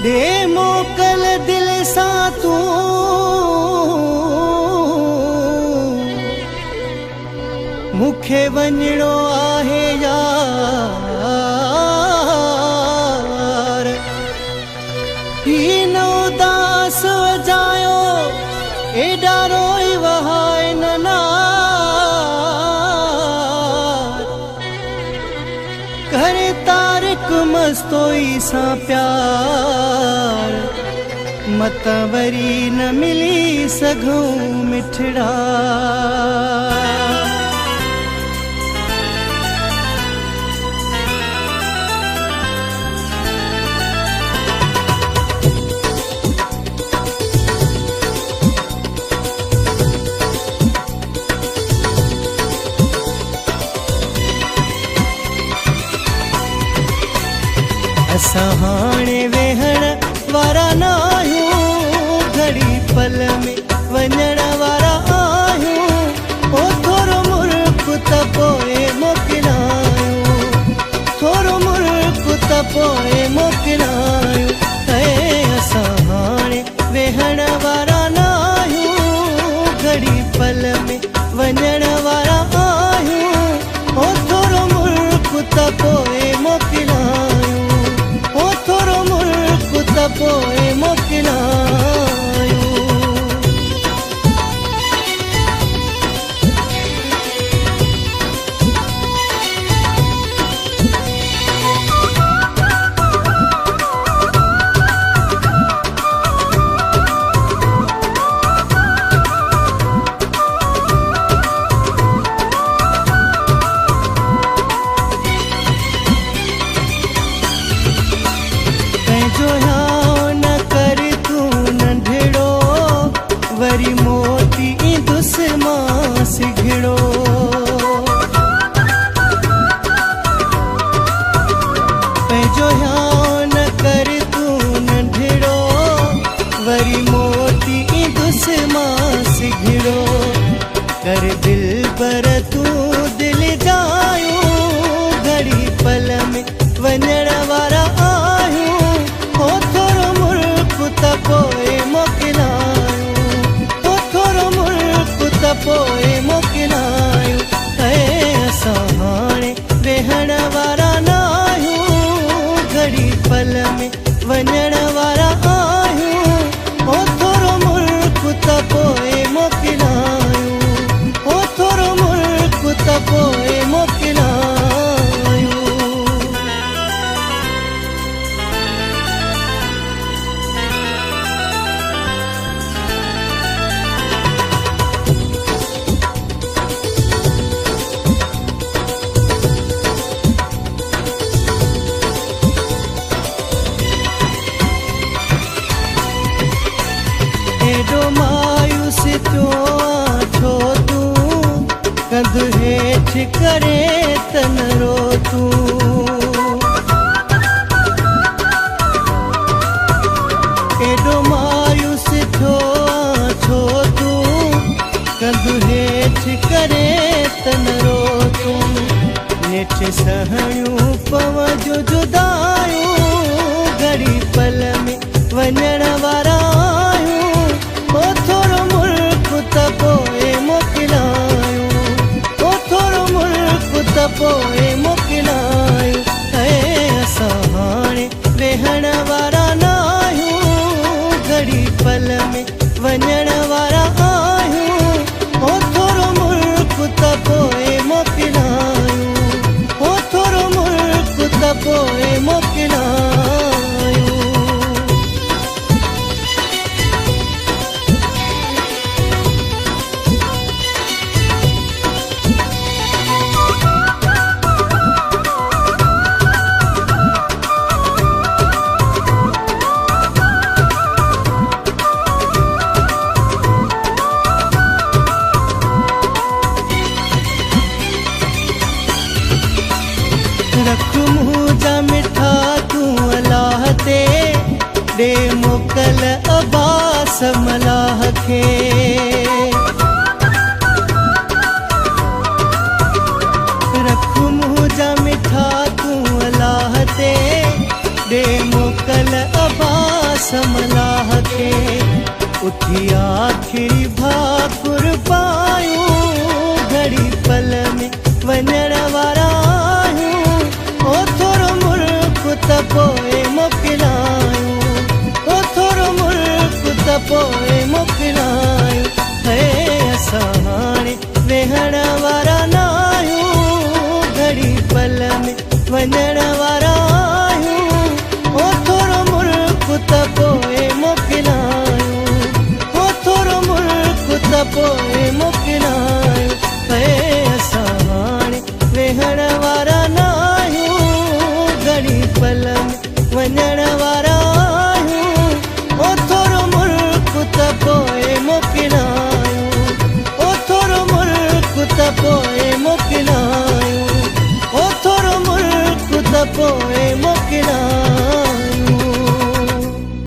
दे मोकल दिल सां तूं मूंखे वञिणो आहे यार ही न उदास वजायो एॾा रोई वहाए ननार करे तारिक मस्तोई सां प्यार मत वरी न मिली सघूं मिठड़ा असां हाणे वेहण वारा न आहियूं घड़ी पल में वञण वारा आहियूं ओ थोरो मुल्क त पोइ मोकिलायूं थोरो मुल्क त पोइ मोकिलायूं असां हाणे वेहण वारा न आहियूं घड़ी पल में वञण वारा आहियूं ओ थोरो मुल्क त पोइ मोकिलायूं थोरो मुल्क त पोइ मोकिलायूं वरी मोती इंदुस मां सिघड़ो पंहिंजो ध्यान कर तूं नंढड़ो वरी मोती इंदुस मां सिघड़ो कर दिल पर तूं दिल जायूं घड़ी पल में वञण वारा आहियूं हो थोरो मुल्क त पोइ मोकिलायूं पोइ मोकिलायूं असां हाणे वेहण वारा न आहियूं घड़ी पल में वञण वारा आहियूं ओ थोरो मुल्क त पोइ मोकिलायूं ओ थोरो मुल्क त पोइ मोकिलायूं एॾो मायूस थियो छो तूं कंध हेठि करे त न रो तूं एॾो मायूस थियो छो तूं कंध हेठि करे त न रो तूं नेठि सहणियूं पवजो जुदायूं घड़ी पल में वञण वारा ओ थोरो मुल्क त पोइ मोकिलायूं ओ थोरो मुल्क त पोइ मोकिलायूं असां हाणे वेहण वारा न आहियूं घड़ी पल में वञण वारा आहियूं ओ थोरो मुल्क त पोइ मोकिलायूं ओ थोरो मुल्क त पोइ मोकिलायूं रख मुंह जा मिठा तूं अलाह ते ॾे मोकल अब्बास मलाह खे रख मुंह जा मिठा तूं अलाह ते ॾे मोकल अब्बास वञण वारा आहियूं। ओ थोरो मुल्क त पोइ मोकिलायूं, ओ थोरो मुल्क त पोइ मोकिलायूं। असां हाणे वेहण वारा न आहियूं, घणी पल में वञण वारा आहियूं। ओ थोरो मुल्क त पोइ मोकिलायूं, ओ थोरो मुल्क त पोइ मोकिलायूं, ओ थोरो मुल्क त पोइ मोकिलायूं।